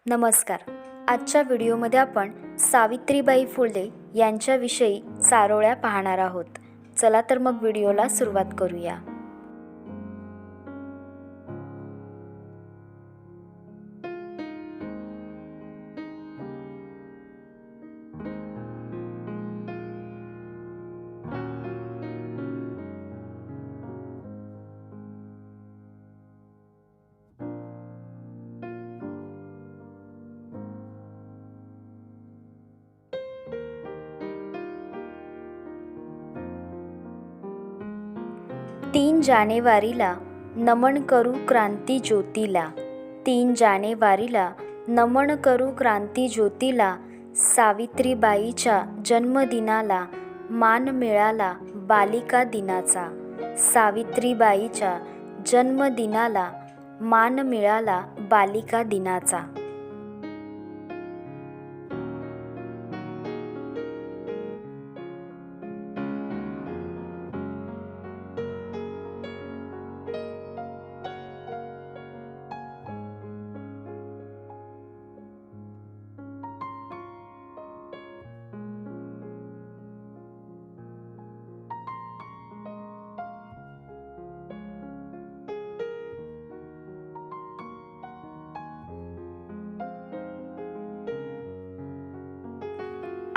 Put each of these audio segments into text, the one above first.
नमस्कार. आजच्या व्हिडिओमध्ये आपण सावित्रीबाई फुले यांच्याविषयी चारोळ्या पाहणार आहोत. चला तर मग व्हिडिओला सुरुवात करूया. तीन जानेवारीला नमन करू क्रांती ज्योतीला. 3 जानेवारीला नमन करू क्रांती ज्योतीला. सावित्रीबाईच्या जन्मदिनाला मान मिळाला बालिका दिनाचा. सावित्रीबाईच्या जन्मदिनाला मान मिळाला बालिका दिनाचा.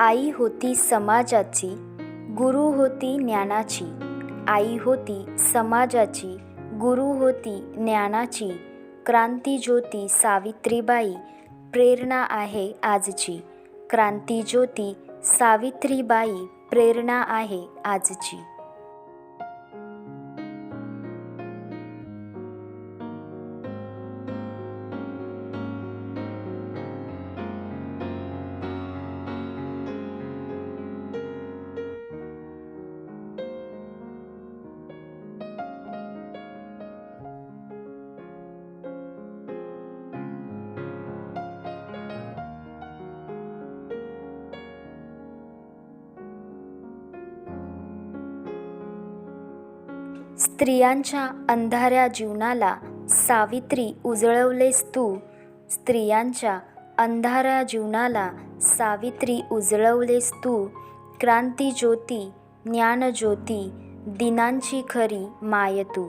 आई होती समाजाची, गुरु होती ज्ञानाची. आई होती समाजाची, गुरु होती ज्ञानाची. क्रांतिज्योती सावित्रीबाई प्रेरणा आहे आजची. क्रांतिज्योती सावित्रीबाई प्रेरणा आहे आजची. स्त्रियांच्या अंधाऱ्या जीवनाला सावित्री उजळवलेस तू. स्त्रियांच्या अंधाऱ्या जीवनाला सावित्री उजळवलेस तू. क्रांतिज्योती ज्ञानज्योती दिनांची खरी माय तू.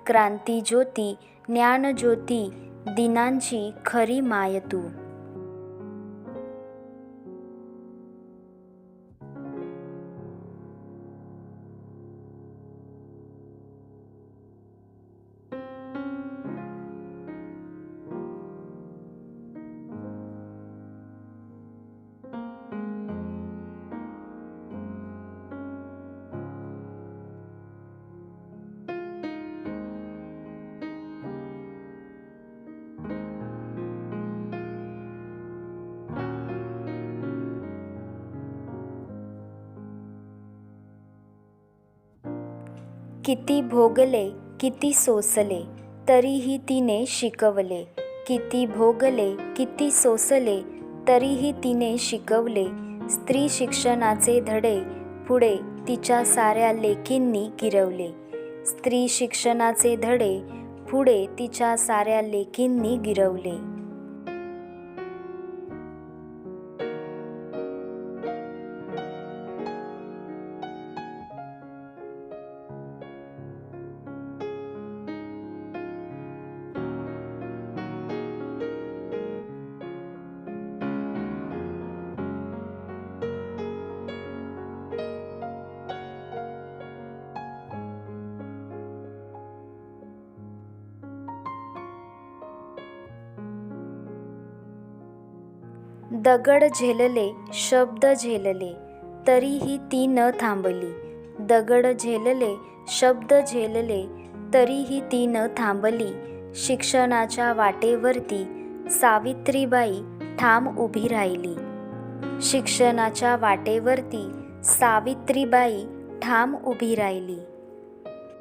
क्रांतिज्योती ज्ञानज्योती दिनांची खरी माय तू. किती भोगले किती सोसले तरीही तिने शिकवले. किती भोगले किती सोसले तरीही तिने शिकवले. स्त्री शिक्षणाचे धडे पुढे तिच्या साऱ्या लेकींनी गिरवले. स्त्री शिक्षणाचे धडे पुढे तिच्या साऱ्या लेकींनी गिरवले. दगड झेलले शब्द झेलले तरीही ती न थांबली. दगड झेलले शब्द झेलले तरीही ती न थांबली. शिक्षणाच्या वाटेवरती सावित्रीबाई ठाम उभी राहिली. शिक्षणाच्या वाटेवरती सावित्रीबाई ठाम उभी राहिली.